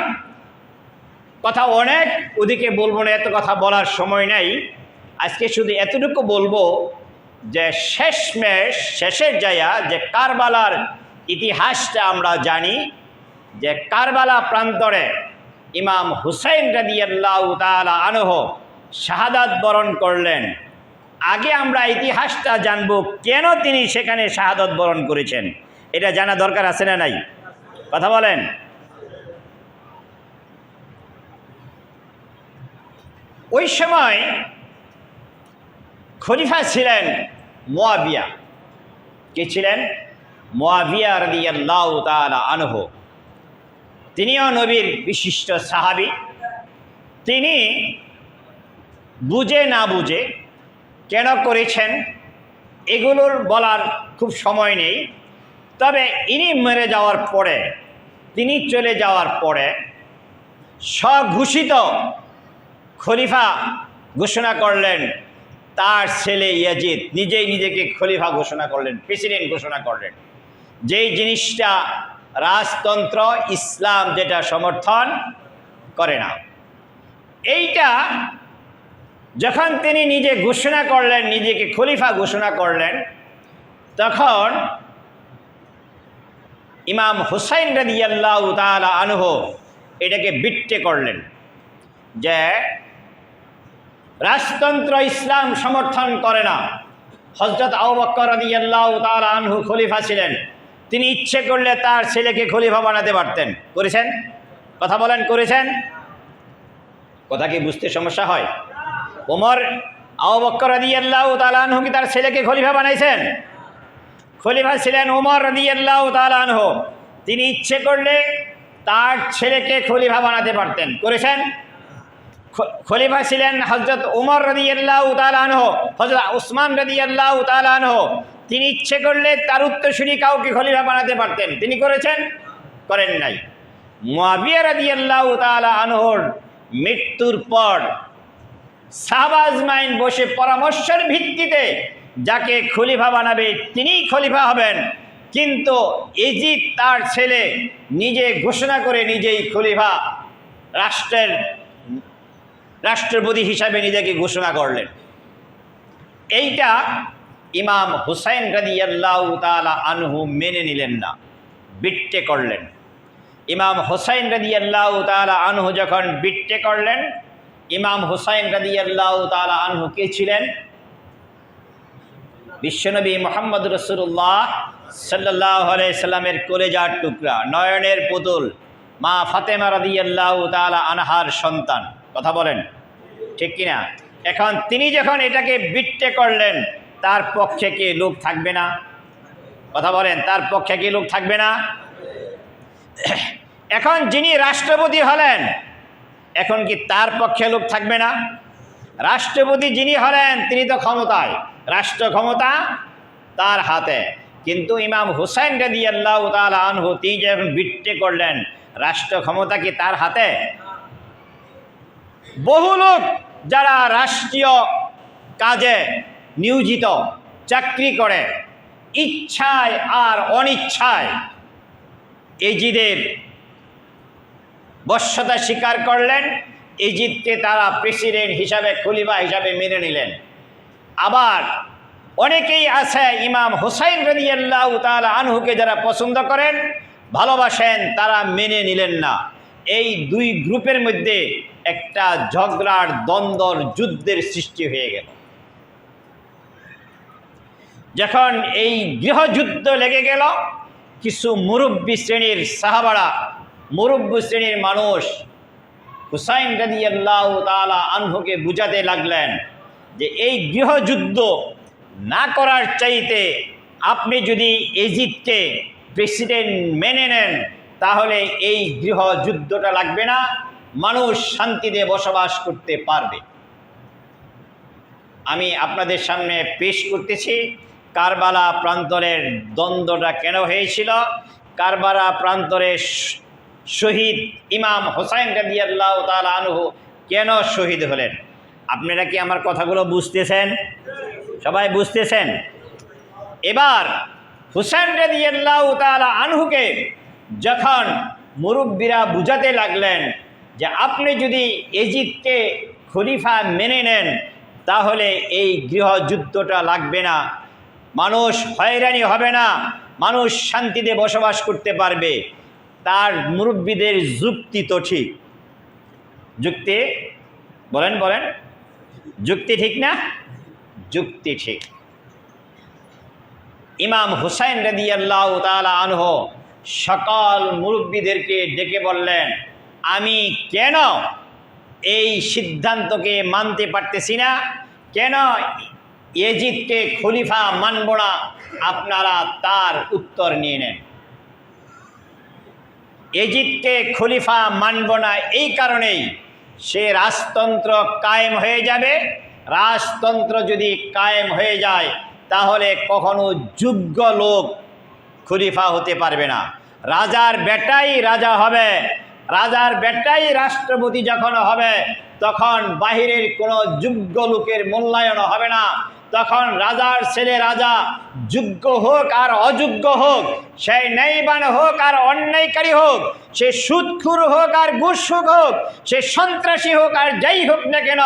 কথা অনেক, ওদিকে বলবো না, এত কথা বলার সময় নাই। আজকে শুধু এতটুকু বলবো যে শেষমেশ শেষের যায়া যে কারবালার ইতিহাসটা আমরা জানি, যে কারবালা প্রান্তরে ইমাম হুসাইন রাদিয়াল্লাহু তাআলা আনহু শাহাদাত বরণ করলেন। আগে আমরা ইতিহাসটা জানবো, কেন তিনি সেখানে শাহাদাত বরণ করেছেন, এটা জানা দরকার আছে না নাই? কথা বলেন। ওই সময় খলিফা ছিলেন মুয়াবিয়া। কে ছিলেন? মুয়াবিয়া রাদিয়াল্লাহু তাআলা আনহু। তিনিও নবীর বিশিষ্ট সাহাবী। তিনি বুঝে না বুঝে কেন করেছেন এগুলোর বলার খুব সময় নেই। তবে ইনি মরে যাওয়ার পরে, তিনি চলে যাওয়ার পরে স্বঘোষিত খলিফা ঘোষণা করলেন তার ছেলে ইয়াজিদ। নিজেই নিজেকে খলিফা ঘোষণা করলেন, প্রেসিডেন্ট ঘোষণা করলেন। যেই জিনিসটা রাজতন্ত্র ইসলাম যেটা সমর্থন করে না। এইটা যখন তিনি নিজে ঘোষণা করলেন, নিজেকে খলিফা ঘোষণা করলেন, তখন ইমাম হুসাইন রাদিয়াল্লাহু তাআলা আনহু এটাকে বিট্টে করলেন যে রাজতন্ত্র ইসলাম সমর্থন করে না। হযরত আবু বকর রাদিয়াল্লাহু তাআলা আনহু খলিফা ছিলেন, তিনি ইচ্ছে করলে তার ছেলেকে খলিফা বানাতে পারতেন। করেছেন? কথা বলেন, করেছেন? কথা কি বুঝতে সমস্যা হয়? ওমর, আবু বকর রাদিয়াল্লাহু তাআলা আনহু কি তার ছেলেকে খলিফা বানাইছেন? খলিফা ছিলেন ওমর রাদিয়াল্লাহু তাআলা আনহু, তিনি ইচ্ছে করলে তার ছেলেকে খলিফা বানাতে পারতেন। করেছেন? খলিফা ছিলেন হযরত ওমর রাদিয়াল্লাহু তাআলা আনহু, হযরত উসমান রাদিয়াল্লাহু তাআলা আনহু, তিনি ইচ্ছে করলে তার উত্তরসূরি কাউকে খলিফা বানাতে পারতেন। তিনি করেছেন? করেন নাই। মুয়াবিয়া রাদিয়াল্লাহু তাআলা আনহুর মৃত্যুর পর সাহাবা আজমাইন বসে পরামর্শের ভিত্তিতে যাকে খলিফা বানাবে তিনিই খলিফা হবেন। কিন্তু ইয়াজিদ তার ছেলে নিজে ঘোষণা করে নিজেই খলিফা, রাষ্ট্রপতি হিসাবে নিজেকে ঘোষণা করলেন। এইটা ইমাম হুসাইন রাদিয়াল্লাহু তাআলা আনহু মেনে নিলেন না, বিট্টে করলেন। ইমাম হুসাইন রাদিয়াল্লাহু তাআলা আনহু যখন বিট্টে করলেন, ইমাম হুসাইন রাদিয়াল্লাহু তাআলা আনহু কে ছিলেন? বিশ্বনবী মুহাম্মদ রাসূলুল্লাহ সাল্লাল্লাহু আলাইহি সাল্লামের কলেজার টুকরা, নয়নের পুতুল, মা ফাতেমা রাদিয়াল্লাহু তাআলা আনহার সন্তান। কথা বলেন, ঠিক কিনা? এখন তিনি যখন এটাকে বিট্টে করলেন, তার পক্ষে কি লোক থাকবে না? কথা বলেন, তার পক্ষে কি লোক থাকবে না? এখন যিনি রাষ্ট্রপতি হলেন, এখন কি তার পক্ষে লোক থাকবে না? রাষ্ট্রপতি যিনি হলেন তিনি তো ক্ষমতায়, রাষ্ট্র ক্ষমতা তার হাতে। কিন্তু ইমাম হুসাইন রাদিয়াল্লাহু তাআলা আনহু তিনি যখন বিট্টে করলেন, রাষ্ট্র ক্ষমতা কি তার হাতে? বহু লোক যারা রাষ্ট্রীয় কাজে নিয়োজিত, চাকরি করে, ইচ্ছায় আর অনিচ্ছায় ইয়াজিদের বশ্যতা স্বীকার করলেন। ইয়াজিদকে তারা প্রেসিডেন্ট হিসাবে, খলিফা হিসাবে মেনে নিলেন। আবার অনেকেই আছে ইমাম হুসাইন রাদিয়াল্লাহু তাআলা আনহুকে যারা পছন্দ করেন, ভালোবাসেন, তারা মেনে নিলেন না। এই দুই গ্রুপের মধ্যে একটা ঝগড়ার, দ্বন্দ্বর, যুদ্ধের সৃষ্টি হয়ে গেল। যখন এই গৃহযুদ্ধ লেগে গেল, কিছু মুরব্বী শ্রেণীর সাহাবারা, মুরব্বী শ্রেণীর মানুষ হুসাইন রাদিয়াল্লাহু তাআলা আনহুকে বুঝাতে লাগলেন যে এই গৃহযুদ্ধ না করার চাইতে আপনি যদি ইয়াজিদকে প্রেসিডেন্ট মেনে নেন, তাহলে এই গৃহযুদ্ধটা লাগবে না, মানুষ শান্তিতে বসবাস করতে পারবে। আমি আপনাদের সামনে পেশ করতেছি কারবালা প্রান্তরের দ্বন্দ্বটা কেন হয়েছিল। কারবালা প্রান্তরে শহীদ ইমাম হোসাইন রাদিয়াল্লাহু তাআলা আনহু কেন শহীদ হলেন? আপনারা কি আমার কথাগুলো বুঝতেছেন? সবাই বুঝতেছেন? এবার হুসাইন রাদিয়াল্লাহু তাআলা আনহুকে যখন মুরব্বীরা বুঝাতে লাগলেন যে আপনি যদি এজিদকে খলিফা মেনে নেন তাহলে এই গৃহযুদ্ধটা লাগবে না, মানুষ হয়রানি হবে না, মানুষ শান্তিতে বসবাস করতে পারবে। তার মুরব্বীদের যুক্তি তো ঠিক, যুক্তি বলেন বলেন, যুক্তি ঠিক না? যুক্তি ঠিক। ইমাম হুসাইন রাদিয়াল্লাহু তাআলা আনহু সকল মুরব্বীদেরকে ডেকে বললেন, আমি কেন এই সিদ্ধান্তকে মানতে পারতেছি না, কেন ইয়াজিদকে খলিফা মানব না, আপনারা তার উত্তর নিয়ে নেন। ইয়াজিদকে খলিফা মানব না এই কারণেই, সে রাজতন্ত্র কায়েম হয়ে যাবে। রাজতন্ত্র যদি কায়েম হয়ে যায় তাহলে কখনো যোগ্য লোক খলিফা হতে পারবে না। রাজার বেটাই রাজা হবে, রাজার বেটাই রাষ্ট্রপতি যখন হবে তখন বাহিরের কোনো যোগ্য লোকের মূল্যায়ন হবে না। তখন রাজার ছেলে রাজা, যোগ্য হোক আর অযোগ্য হোক, সে ন্যায়বান হোক আর অন্যায়কারী হোক, সে সুদখোর হোক আর ঘুষখোর হোক, সে সন্ত্রাসী হোক আর যাই হোক না কেন,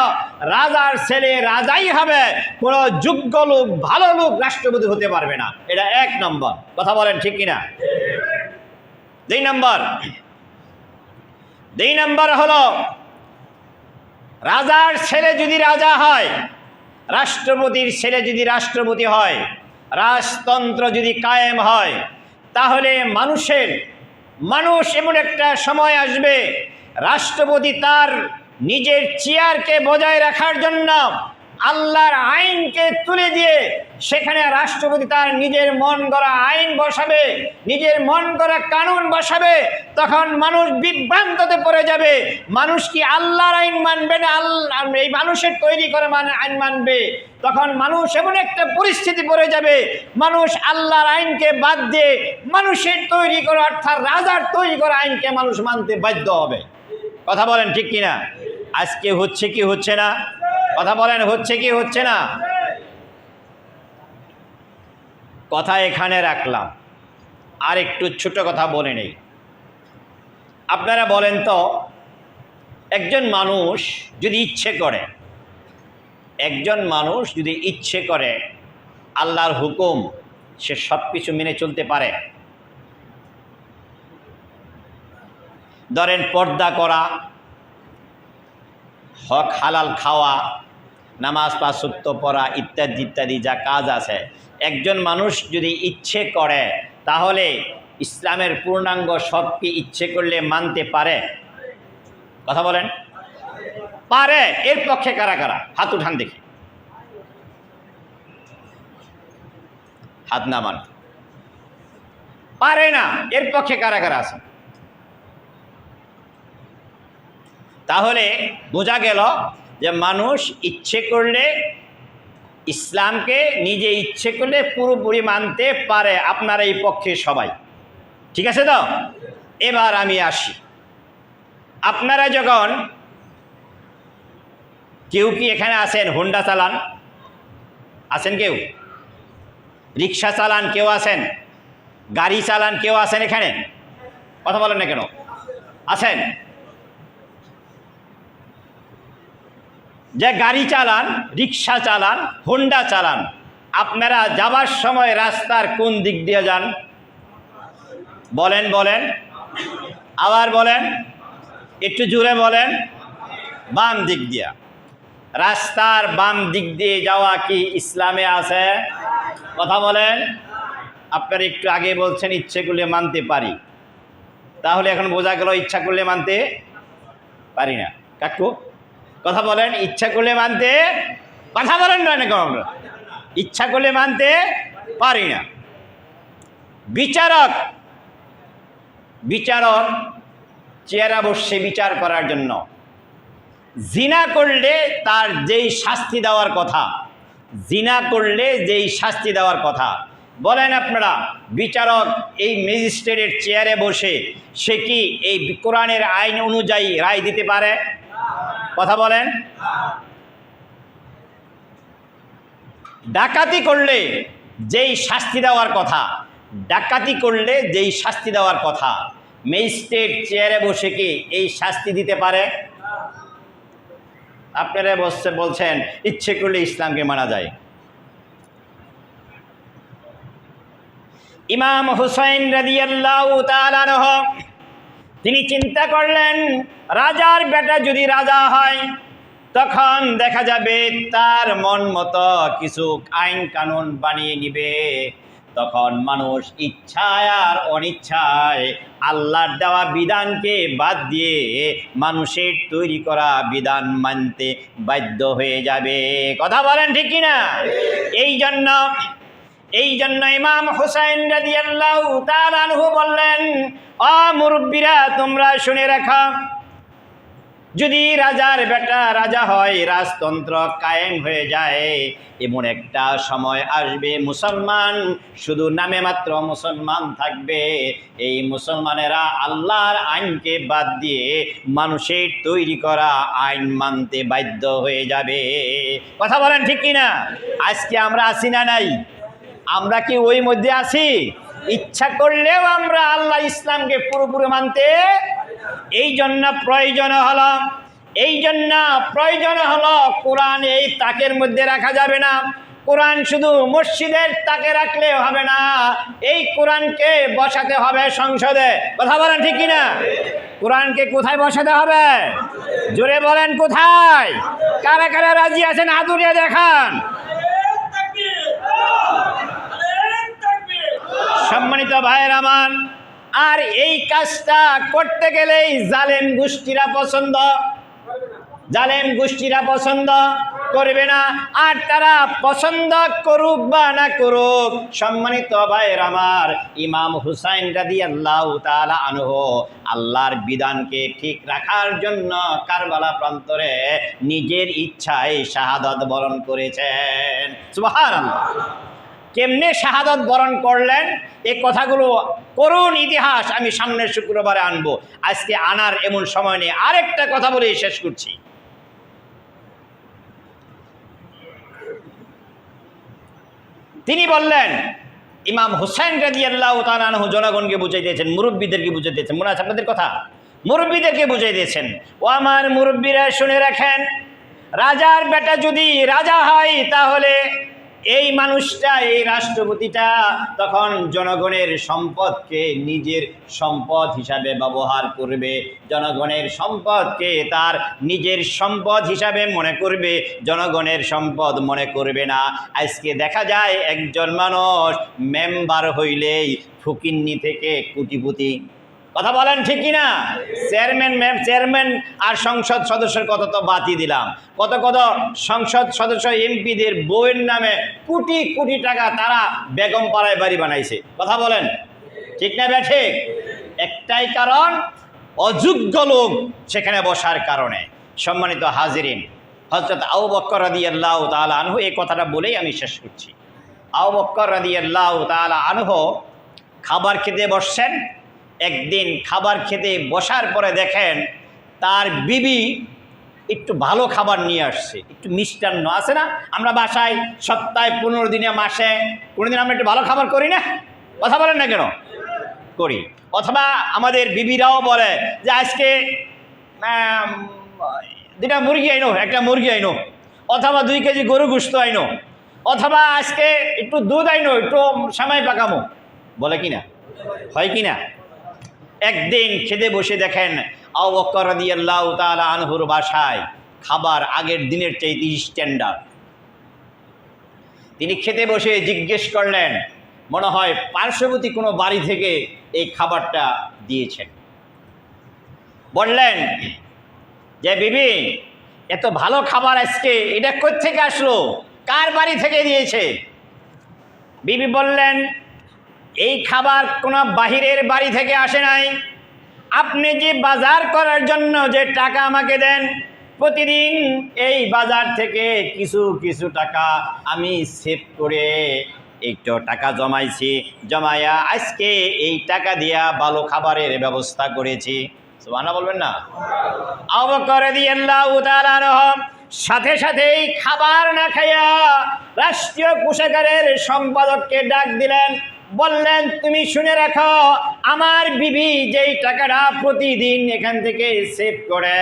রাজার ছেলে রাজাই হবে। কোনো যোগ্য লোক, ভালো লোক রাষ্ট্রপতি হতে পারবে না। এটা এক নম্বর কথা, বলেন ঠিক কিনা? দুই নম্বর হলো, রাজার ছেলে যদি রাজা হয়, রাষ্ট্রপতির ছেলে যদি রাষ্ট্রপতি হয়, রাজতন্ত্র যদি কায়েম হয়, তাহলে মানুষ এমন একটা সময় আসবে, রাষ্ট্রপতি তার নিজের চেয়ারকে বজায় রাখার জন্য আল্লাহর আইনকে তুলে দিয়ে সেখানে রাষ্ট্রপতি তার নিজের মন গড়া আইন বসাবে, নিজের মন গড়া কানুন বসাবে। তখন মানুষ বিভ্রান্ততে পড়ে যাবে। মানুষ কি আল্লাহর আইন মানবে না এই মানুষের তৈরি করা আইন মানবে? তখন মানুষ এমন একটা পরিস্থিতি পড়ে যাবে, মানুষ আল্লাহর আইনকে বাদ দিয়ে মানুষের তৈরি করা, অর্থাৎ রাজার তৈরি করা আইনকে মানুষ মানতে বাধ্য হবে। কথা বলেন ঠিক কিনা? আজকে হচ্ছে কি হচ্ছে না? কথা বলেন, হচ্ছে কি হচ্ছে না? কথা এখানে রাখলাম, আর একটু ছোট কথা বলে নেই। আপনারা বলেন তো, একজন মানুষ যদি ইচ্ছে করে আল্লাহর হুকুম, সে সব কিছু মেনে চলতে পারে? ধরেন পর্দা করা, হক হালাল খাওয়া, নামাজ পাঁচ ওয়াক্ত পড়া, ইত্যাদি ইত্যাদি যা কাজ আছে, একজন মানুষ যদি ইচ্ছে করে তাহলে ইসলামের পূর্ণাঙ্গ সব কি ইচ্ছে করলে মানতে পারে? কথা বলেন, পারে? এর পক্ষে কারা কারা হাত উঠান দেখি, হাত নামান। পারে না, এর পক্ষে কারা কারা আছে? তাহলে বোঝা গেল যে মানুষ ইচ্ছে করলে, ইসলামকে নিজে ইচ্ছে করলে পুরোপুরি মানতে পারে। আপনারা এই পক্ষে সবাই ঠিক আছে তো? এবার আমি আসি, আপনারা যখন, কেউ কি এখানে আছেন হোন্ডা চালান? আছেন কেউ? রিক্সা চালান কেউ আছেন? গাড়ি চালান কেউ আছেন এখানে? কথা বলেন না কেন? আছেন? যে গাড়ি চালান, রিক্সা চালান, হোন্ডা চালান, আপনারা যাবার সময় রাস্তার কোন দিক দিয়ে যান? বলেন বলেন, আবার বলেন, একটু জোরে বলেন। বাম দিক দিয়া। রাস্তার বাম দিক দিয়ে যাওয়া কি ইসলামে আছে? কথা বলেন। আপনারা একটু আগে বলছেন ইচ্ছে করলে মানতে পারি, তাহলে এখন বোঝা গেল ইচ্ছা করলে মানতে পারি না। কাকু কথা বলেন, ইচ্ছা করলে মানতে, কথা বলেন না কেন? ইচ্ছা করলে মানতে পারি না। বিচারক চেয়ারে বসে বিচার করার জন্য, জিনা করলে তার যেই শাস্তি দেওয়ার কথা, বলেন আপনারা, বিচারক এই ম্যাজিস্ট্রেটের চেয়ারে বসে সে কি এই কোরআনের আইন অনুযায়ী রায় দিতে পারে? কথা বলেন। ডাকাতি করলে যেই শাস্তি দেওয়ার কথা, ডাকাতি করলে যেই শাস্তি দেওয়ার কথা, ম্যাজিস্ট্রেট চেয়ারে বসে কি এই শাস্তি দিতে পারে? আপনারা বলছেন ইচ্ছে করলে ইসলামকে মানা যায়। ইমাম হুসাইন রাদিয়াল্লাহু তাআলা আনহু তিনি চিন্তা করলেন, রাজার বেটা যদি রাজা হয় তখন দেখা যাবে তার মন মতো কিছু আইন কানুন বানিয়ে নিবে। তখন মানুষ ইচ্ছায় আর অনিচ্ছায় আল্লাহর দেওয়া বিধানকে বাদ দিয়ে মানুষের তৈরি করা বিধান মানতে বাধ্য হয়ে যাবে। কথা বলেন ঠিক কিনা? এই জন্য ইমাম হুসাইন রাদিয়াল্লাহু তাআলা আনহু বললেন, ও মুরব্বীরা তোমরা শুনে রাখো, যদি রাজার বেটা রাজা হয়, রাজতন্ত্র কায়েম হয়ে যায়, এমন একটা সময় আসবে মুসলমান শুধু নামে মাত্র মুসলমান থাকবে। এই মুসলমানেরা আল্লাহর আইনকে বাদ দিয়ে মানুষের তৈরি করা আইন মানতে বাধ্য হয়ে যাবে। কথা বলেন ঠিক কিনা? আজকে আমরা আছি না নাই? আমরা কি ওই মধ্যে আছি? ইচ্ছা করলেও আমরা আল্লাহ ইসলামকে পুরোপুরি মানতে এই জন্য প্রয়োজন হলো কোরআন এই তাকের মধ্যে রাখা যাবে না। কোরআন শুধু মসজিদের তাকে রাখলে হবে না, এই কোরআনকে বসাতে হবে সংসদে। কথা বলেন ঠিক কিনা? কোরআনকে কোথায় বসাতে হবে? জোরে বলেন কোথায়? কারা কারা রাজি আছেন হাত উঠিয়ে দেখান। সম্মানিত ভাইয়ের আমার, আর এই কাজটা করতে গেলেই জালেম গোষ্ঠীরা পছন্দ করবে না। আর তারা পছন্দ করুক বা না করুক, সম্মানিত ভাইয়ের আমার, ইমাম হুসাইন রাদিয়াল্লাহু তাআলা আনহু আল্লাহর বিধানকে ঠিক রাখার জন্য কারবালা প্রান্তরে নিজের ইচ্ছায় শাহাদাত বরণ করেছেন। সুবহানাল্লাহ। কেমনে শাহাদাত বরণ করলেন এই কথাগুলো করুন ইতিহাস আমি সামনের শুক্রবারে আনবো, আজকে আনার এমন সময় নেই। আরেকটা কথা বলে শেষ করছি। তিনি বললেন, ইমাম হুসাইন রাদিয়াল্লাহু তাআলা আনহু জনগণকে বুঝাই দিয়েছেন, মুরব্বীদেরকে বুঝাই দিয়েছেন। মনে আছে আপনাদের কথা? মুরব্বীদেরকে বুঝাই দিয়েছেন, ও আমার মুরব্বীরা শুনে রাখেন, রাজার বেটা যদি রাজা হয় তাহলে এই মানুষটা, এই রাষ্ট্রপতিটা তখন জনগণের সম্পদকে নিজের সম্পদ হিসাবে ব্যবহার করবে, জনগণের সম্পদকে তার নিজের সম্পদ হিসাবে মনে করবে, জনগণের সম্পদ মনে করবে না। আজকে দেখা যায় একজন মানুষ মেম্বার হইলেই ফকিন্নি থেকে কোটিপতি। কথা বলেন ঠিক কিনা? চেয়ারম্যান আর সংসদ সদস্যের কথা তো বাদই দিলাম, কত সংসদ সদস্য এমপিদের বউয়ের নামে কোটি কোটি টাকা তারা বেগম পাড়ায় বাড়ি বানাইছে। কথা বলেন ঠিক না ঠিক? একটাই কারণ, অযোগ্য লোক সেখানে বসার কারণে। সম্মানিত হাজিরিন, হযরত আবু বকর রাদিয়াল্লাহু তাআলা আনহু এই কথাটা বলেই আমি শেষ করছি। আবু বকর রাদিয়াল্লাহু তাআলা আনহু খাবার খেতে বসছেন। একদিন খাবার খেতে বসার পরে দেখেন তার বিবি একটু ভালো খাবার নিয়ে আসছে, একটু মিষ্টান্ন আছে না, আমরা বাসায় সপ্তাহে 15 দিনে মাসে কোনোদিন আমরা একটু ভালো খাবার করি না? কথা বলেন না কেন? করি। অথবা আমাদের বিবিরাও বলে যে আজকে দুটা মুরগি আইনো, একটা মুরগি আইনো, অথবা 2 কেজি গরু গোশত আইনো, অথবা আজকে একটু দুধ আইনো, একটু সময় পাকামো, বলে কিনা? হয় কিনা? একদিন খেতে বসে দেখেন আবু বকর রাদিয়াল্লাহু তাআলা আনহুর বাসায় খাবার আগের দিনের চাইতে স্ট্যান্ডার্ড। তিনি খেতে বসে জিজ্ঞেস করলেন, মনে হয় পার্শ্ববর্তী কোনো বাড়ি থেকে এই খাবারটা দিয়েছেন। বললেন যে বিবি, এত ভালো খাবার আজকে এটা কোথা থেকে আসলো, কার বাড়ি থেকে দিয়েছে? বিবি বললেন, এই খাবার কোনো বাহিরের বাড়ি থেকে আসে নাই, আপনি যে বাজার করার জন্য যে টাকা আমাকে দেন, প্রতিদিন এই বাজার থেকে কিছু কিছু টাকা আমি সেভ করে একটু টাকা জমাইছি, জমায়া আজকে এই টাকা দিয়া ভালো খাবারের ব্যবস্থা করেছি। সুবহানাল্লাহ বলবেন না? আবু বকর রাদিয়াল্লাহু তাআলা আনহু সাথে সাথেই খাবার না খাইয়া রাষ্ট্রীয় কোষাগারের সম্পাদককে ডাক দিলেন, বললেন, তুমি শুনে রাখো, আমার বিবি যেই টাকাটা প্রতিদিন এখান থেকে সেভ করে,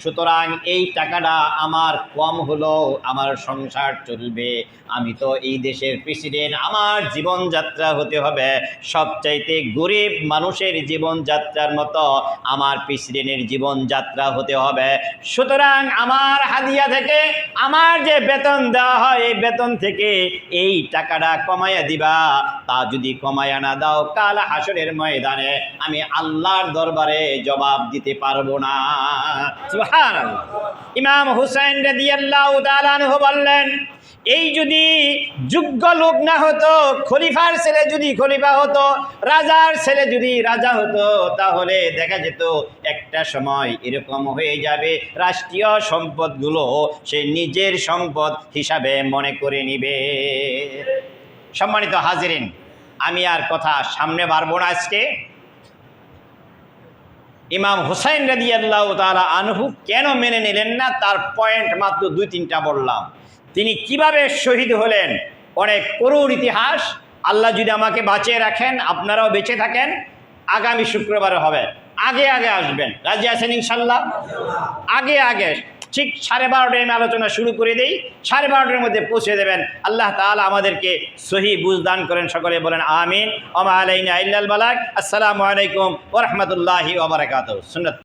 সুতরাং এই টাকাটা আমার কম হলো আমার সংসার চলবে। আমি তো এই দেশের প্রেসিডেন্ট, আমার জীবনযাত্রা হতে হবে সবচাইতে গরিব মানুষের জীবনযাত্রার মতো আমার প্রেসিডেন্টের জীবনযাত্রা হতে হবে। সুতরাং আমার হাদিয়া থেকে আমার যে বেতন দেওয়া হয় এই বেতন থেকে এই টাকাটা কমাইয়া দিবা। তা যদি কমাইয়া না দাও, কাল হাসরের ময়দানে আমি আল্লাহর দরবারে জবাব দিতে পারবো না। সুবহানাল্লাহ। ইমাম হুসাইন রাদিয়াল্লাহু তাআলা আনহু বললেন, এই যদি যোগ্য লোক না হতো, খলিফার ছেলে যদি খলিফা হতো, রাজার ছেলে যদি রাজা হতো, তাহলে দেখা যেত একটা সময় এরকম হয়ে যাবে, রাষ্ট্রীয় সম্পদগুলো সে নিজের সম্পদ হিসাবে মনে করে নিবে। সম্মানিত হাজিরিন, আমি আর কথা সামনে বাড়বো না। আজকে ইমাম হুসাইন রাদিয়াল্লাহু তাআলা আনহু কেন মেনে নিলেন না, তার পয়েন্ট মাত্র 2-3টা বললাম। তিনি কিভাবে শহীদ হলেন, অনেক করুণ ইতিহাস। আল্লাহ যদি আমাকে বাঁচিয়ে রাখেন, আপনারাও বেঁচে থাকেন, আগামী শুক্রবারে হবে। আগে আগে আসবেন, রাজি আছেন ইনশাল্লাহ? আগে ঠিক 12:30 আমি আলোচনা শুরু করে দিই, 12:30 মধ্যে পৌঁছে দেবেন। আল্লাহ তাআলা আমাদেরকে সহি বুঝ দান করেন। সকলে বলেন আমিন। ওয়া মা আলাইনা ইল্লাল বালাগ। আসসালামু আলাইকুম ওয়া রাহমাতুল্লাহি ওয়া বারাকাতুহু। সুন্নাত।